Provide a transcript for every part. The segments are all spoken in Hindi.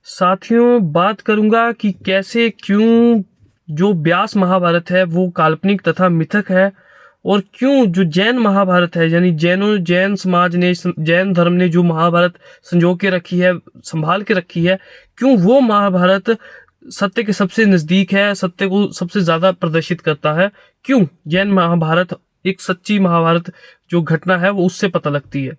साथियों, बात करूंगा कि कैसे क्यों जो व्यास महाभारत है वो काल्पनिक तथा मिथक है, और क्यों जो जैन महाभारत है यानी जैन समाज ने, जैन धर्म ने जो महाभारत संजो के रखी है, संभाल के रखी है, क्यों वो महाभारत सत्य के सबसे नजदीक है, सत्य को सबसे ज्यादा प्रदर्शित करता है। क्यों जैन महाभारत एक सच्ची महाभारत जो घटना है वो उससे पता लगती है।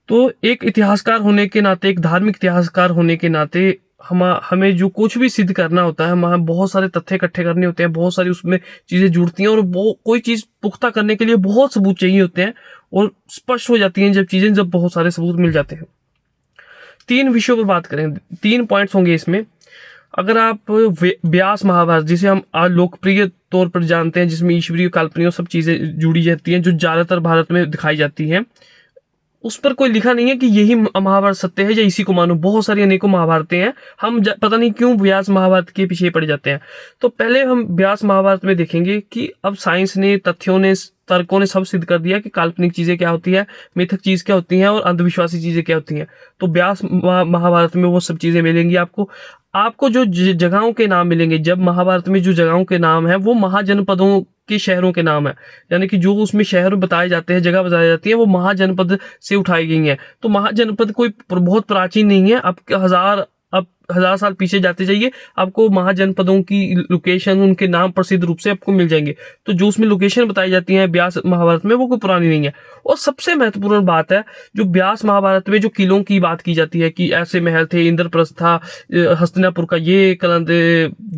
तो एक इतिहासकार होने के नाते, एक धार्मिक इतिहासकार होने के नाते हमें जो कुछ भी सिद्ध करना होता है, हमें बहुत सारे तथ्य इकट्ठे करने होते हैं, बहुत सारी उसमें चीजें जुड़ती हैं, और कोई चीज पुख्ता करने के लिए बहुत सबूत चाहिए होते हैं, और स्पष्ट हो जाती हैं जब बहुत सारे सबूत मिल जाते हैं। 3 विषयों पर बात करें, 3 पॉइंट्स होंगे इसमें। अगर आप व्यास महाभारत, जिसे हम आज लोकप्रिय तौर पर जानते हैं, जिसमें ईश्वरीय काल्पनिक सब चीजें जुड़ी जाती हैं, जो ज्यादातर भारत में दिखाई जाती हैं, उस पर कोई लिखा नहीं है कि यही महाभारत सत्य है या इसी को मानो। बहुत सारी अनेकों महाभारतें हैं, हम पता नहीं क्यों व्यास महाभारत के पीछे पड़ जाते हैं। तो पहले हम व्यास महाभारत में देखेंगे कि अब साइंस ने, तथ्यों ने, तर्कों ने सब सिद्ध कर दिया कि काल्पनिक चीजें क्या होती है, मिथक चीज क्या होती हैं, और अंधविश्वासी चीजें क्या होती हैं। तो व्यास महाभारत में वो सब चीजें मिलेंगी आपको जो जगहों के नाम मिलेंगे, जब महाभारत में जो जगहों के नाम है वो महाजनपदों के शहरों के नाम है, यानी कि जो उसमें शहर बताए जाते हैं, जगह बताई जाती है, वो महाजनपद से उठाई गई हैं। तो महाजनपद कोई बहुत प्राचीन नहीं है, अब 1000 साल पीछे जाते जाइए, आपको महाजनपदों की लोकेशन, उनके नाम प्रसिद्ध रूप से आपको मिल जाएंगे। तो जो उसमें लोकेशन बताई जाती है व्यास महाभारत में, वो कोई पुरानी नहीं है। और सबसे महत्वपूर्ण बात है, जो व्यास महाभारत में जो किलों की बात की जाती है कि ऐसे महल थे, इंद्रप्रस्थ था, हस्तिनापुर का ये कलंद,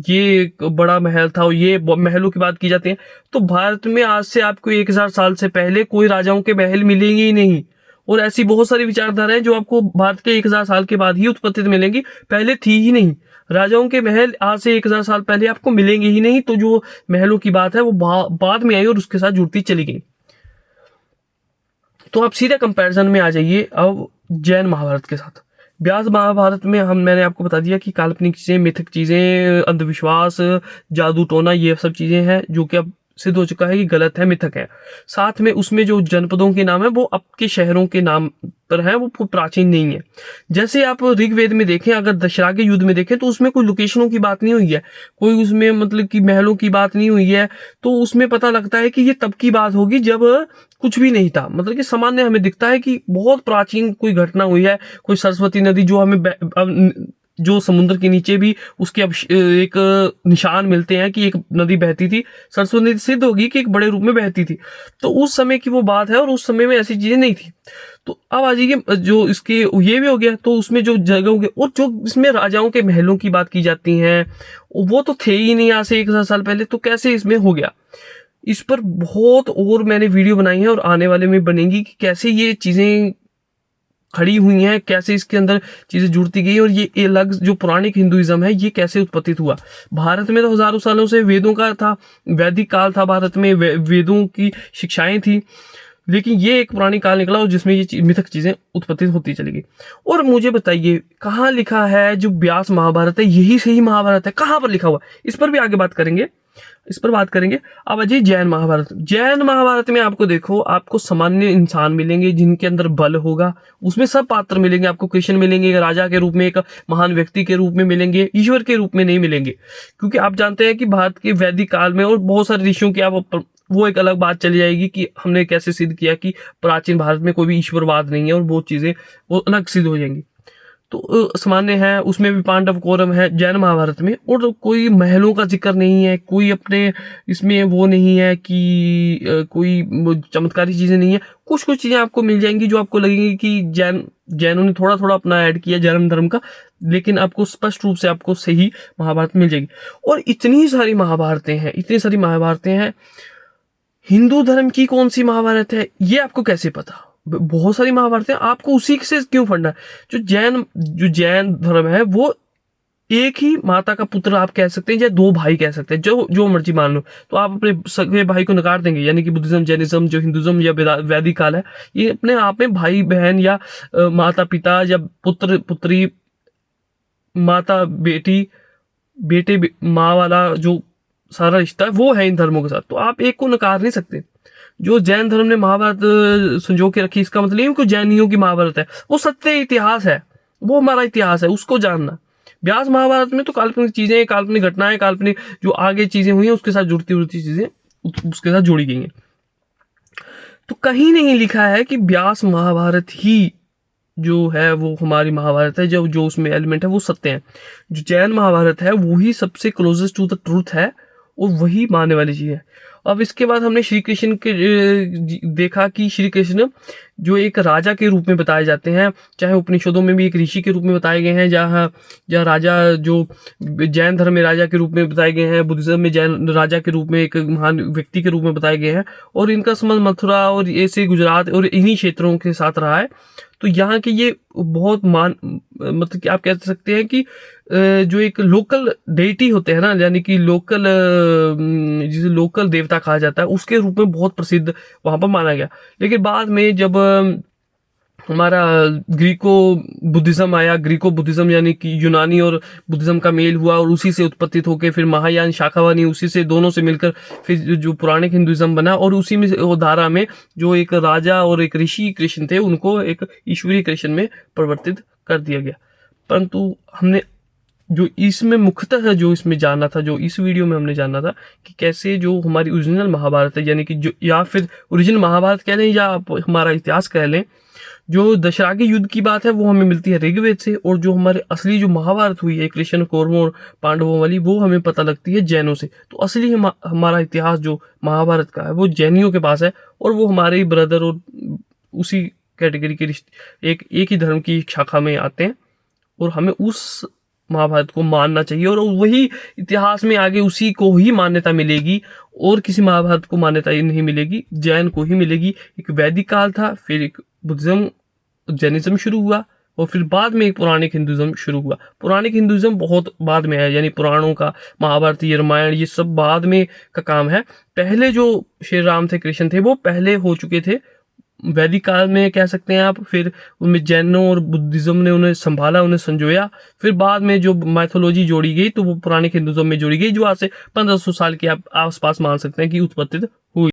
ये बड़ा महल था, और ये महलों की बात की जाती है। तो भारत में आज से आपको 1000 साल से पहले कोई राजाओं के महल मिलेंगे ही नहीं, और ऐसी बहुत सारी विचारधाराएं जो आपको भारत के 1000 साल के बाद ही उत्पत्ति मिलेंगी, पहले थी ही नहीं। राजाओं के महल आज से 1000 साल पहले आपको मिलेंगे ही नहीं। तो जो महलों की बात है वो बाद में आई और उसके साथ जुड़ती चली गई। तो आप सीधे कंपैरिजन में आ जाइए अब जैन महाभारत के साथ। व्यास महाभारत में मैंने आपको बता दिया कि काल्पनिक चीजें, मिथक चीजें, अंधविश्वास, जादू टोना, ये सब चीजें हैं जो कि अब सिद्ध हो चुका है कि गलत है, मिथक है। साथ में उसमें जो जनपदों के नाम है वो अब के शहरों के नाम पर है, वो प्राचीन नहीं है। जैसे आप ऋग्वेद में देखें, अगर दशरागे युद्ध में देखें, तो उसमें कोई लोकेशनों की बात नहीं हुई है, कोई उसमें मतलब कि महलों की बात नहीं हुई है। तो उसमें पता लगता है कि ये तब की बात होगी जब कुछ भी नहीं था, मतलब कि सामान्य हमें दिखता है कि बहुत प्राचीन कोई घटना हुई है, कोई सरस्वती नदी जो हमें जो समुद्र के नीचे भी उसके अब एक निशान मिलते हैं कि एक नदी बहती थी, सरस्वती नदी सिद्ध होगी कि एक बड़े रूप में बहती थी। तो उस समय की वो बात है, और उस समय में ऐसी चीजें नहीं थी। तो अब आ जाइए, जो इसके ये भी हो गया, तो उसमें जो जगह हो गया, और जो इसमें राजाओं के महलों की बात की जाती है, वो तो थे ही नहीं आज से 1000 साल पहले, तो कैसे इसमें हो गया। इस पर बहुत और मैंने वीडियो बनाई है और आने वाले में बनेगी कि कैसे ये चीजें खड़ी हुई हैं, कैसे इसके अंदर चीजें जुड़ती गई, और ये अलग जो पौराणिक हिंदुइज्म है ये कैसे उत्पत्तित हुआ। भारत में तो हजारों सालों से वेदों का था, वैदिक काल था, भारत में वेदों की शिक्षाएं थी, लेकिन ये एक पुरानी काल निकला और जिसमें ये मिथक चीजें उत्पत्ति होती चली गई। और मुझे बताइए, कहाँ लिखा है जो व्यास महाभारत है यही सही महाभारत है, कहाँ पर लिखा हुआ, इस पर भी आगे बात करेंगे, इस पर बात करेंगे। अब अजय जैन महाभारत, जैन महाभारत में आपको देखो, आपको सामान्य इंसान मिलेंगे जिनके अंदर बल होगा, उसमें सब पात्र मिलेंगे, आपको कृष्ण मिलेंगे, एक राजा के रूप में, एक महान व्यक्ति के रूप में मिलेंगे, ईश्वर के रूप में नहीं मिलेंगे। क्योंकि आप जानते हैं कि भारत के वैदिक काल में और बहुत सारे ऋषियों की आप वो एक अलग बात चली जाएगी कि हमने कैसे सिद्ध किया कि प्राचीन भारत में कोई भी ईश्वरवाद नहीं है, और वो चीजें वो अलग सिद्ध हो जाएंगी। तो सामान्य है, उसमें भी पांडव कौरव है जैन महाभारत में, और कोई महलों का जिक्र नहीं है, कोई अपने इसमें वो नहीं है कि कोई चमत्कारी चीजें नहीं है। कुछ चीजें आपको मिल जाएंगी जो आपको लगेंगी कि जैनों ने थोड़ा थोड़ा अपना ऐड किया जैन धर्म का, लेकिन आपको स्पष्ट रूप से आपको सही महाभारत मिल जाएगी। और इतनी सारी महाभारतें हैं, हिंदू धर्म की कौन सी महाभारत है ये आपको कैसे पता। बहुत सारी महाभारत है, आपको उसी से क्यों पढ़ना है। जो जैन धर्म है वो एक ही माता का पुत्र आप कह सकते हैं, या 2 भाई कह सकते हैं, जो मर्जी मान लो। तो आप अपने सगे भाई को नकार देंगे, यानी कि बुद्धिज्म, जैनिज्म, जो हिंदुज्म या वैदिक काल है, ये अपने आप में भाई बहन या माता पिता या पुत्र पुत्री, माता बेटी, बेटे माँ वाला जो सारा रिश्ता है वो है इन धर्मों के साथ। तो आप एक को नकार नहीं सकते। जो जैन धर्म ने महाभारत संजो के रखी, इसका मतलब नहीं कि जैनियों की महाभारत है, वो सत्य इतिहास है, वो हमारा इतिहास है, उसको जानना। व्यास महाभारत में तो काल्पनिक चीजें, काल्पनिक घटनाएं, काल्पनिक जो आगे चीजें हुई हैं उसके साथ जुड़ती जुड़ती चीजें उसके साथ जोड़ी गई हैं। तो कहीं नहीं लिखा है कि व्यास महाभारत ही जो है वो हमारी महाभारत है, जो जो उसमें एलिमेंट है वो सत्य है। जो जैन महाभारत है वही सबसे क्लोजेस्ट टू द ट्रूथ है और वही मानने वाली चीज है। अब इसके बाद हमने श्री कृष्ण के देखा कि श्री कृष्ण जो एक राजा के रूप में बताए जाते हैं, चाहे उपनिषदों में भी एक ऋषि के रूप में बताए गए हैं, जहाँ जहाँ राजा जो जैन धर्म में राजा के रूप में बताए गए हैं, बुद्धिज्म में जैन राजा के रूप में एक महान व्यक्ति के रूप में बताए गए हैं, और इनका संबंध मथुरा और ऐसे गुजरात और इन्हीं क्षेत्रों के साथ रहा है। तो यहाँ के ये बहुत मतलब कि आप कह सकते हैं कि जो एक लोकल डेटी होते हैं ना, यानी कि लोकल जिसे लोकल देवता कहा जाता है, उसके रूप में बहुत प्रसिद्ध वहां पर माना गया। लेकिन बाद में जब हमारा ग्रीको बुद्धिज्म आया, ग्रीको बुद्धिज्म यानी कि यूनानी और बुद्धिज्म का मेल हुआ और उसी से उत्पत्तित होकर फिर महायान शाखा बनी, उसी से दोनों से मिलकर फिर जो पुराणिक हिंदुइज्म बना, और उसी में वो धारा में जो एक राजा और एक ऋषि कृष्ण थे उनको एक ईश्वरीय कृष्ण में परिवर्तित कर दिया गया। परंतु हमने जो इसमें मुख्यतः जो इसमें जाना था, जो इस वीडियो में हमने जाना था कि कैसे जो हमारी ओरिजिनल महाभारत है, यानी कि जो या फिर ओरिजिनल महाभारत कह लें या आप हमारा इतिहास कह लें, जो दशरागी युद्ध की बात है वो हमें मिलती है ऋग्वेद से, और जो हमारे असली जो महाभारत हुई है कृष्ण कौरवों और पांडवों वाली, वो हमें पता लगती है जैनों से। तो असली हमारा इतिहास जो महाभारत का है वो जैनियों के पास है, और वो हमारे ही ब्रदर और उसी कैटेगरी के एक ही धर्म की शाखा में आते हैं, और हमें उस महाभारत को मानना चाहिए, और वही इतिहास में आगे उसी को ही मान्यता मिलेगी, और किसी महाभारत को मान्यता नहीं मिलेगी, जैन को ही मिलेगी। एक वैदिक काल था, फिर एक बुद्धिज्म जैनिज्म शुरू हुआ, और फिर बाद में एक पौराणिक हिंदुइज्म शुरू हुआ। पौराणिक हिंदुइज्म बहुत बाद में है, यानी पुराणों का महाभारत, ये रामायण, ये सब बाद में का काम है। पहले जो श्री राम थे, कृष्ण थे, वो पहले हो चुके थे वैदिक काल में कह सकते हैं आप। फिर उनमें जैनों और बुद्धिज्म ने उन्हें संभाला, उन्हें संजोया। फिर बाद में जो मैथोलॉजी जोड़ी गई तो वो पुराने हिंदुइज्म में जोड़ी गई, जो आज से 1500 साल के आप आसपास मान सकते हैं कि उत्पत्ति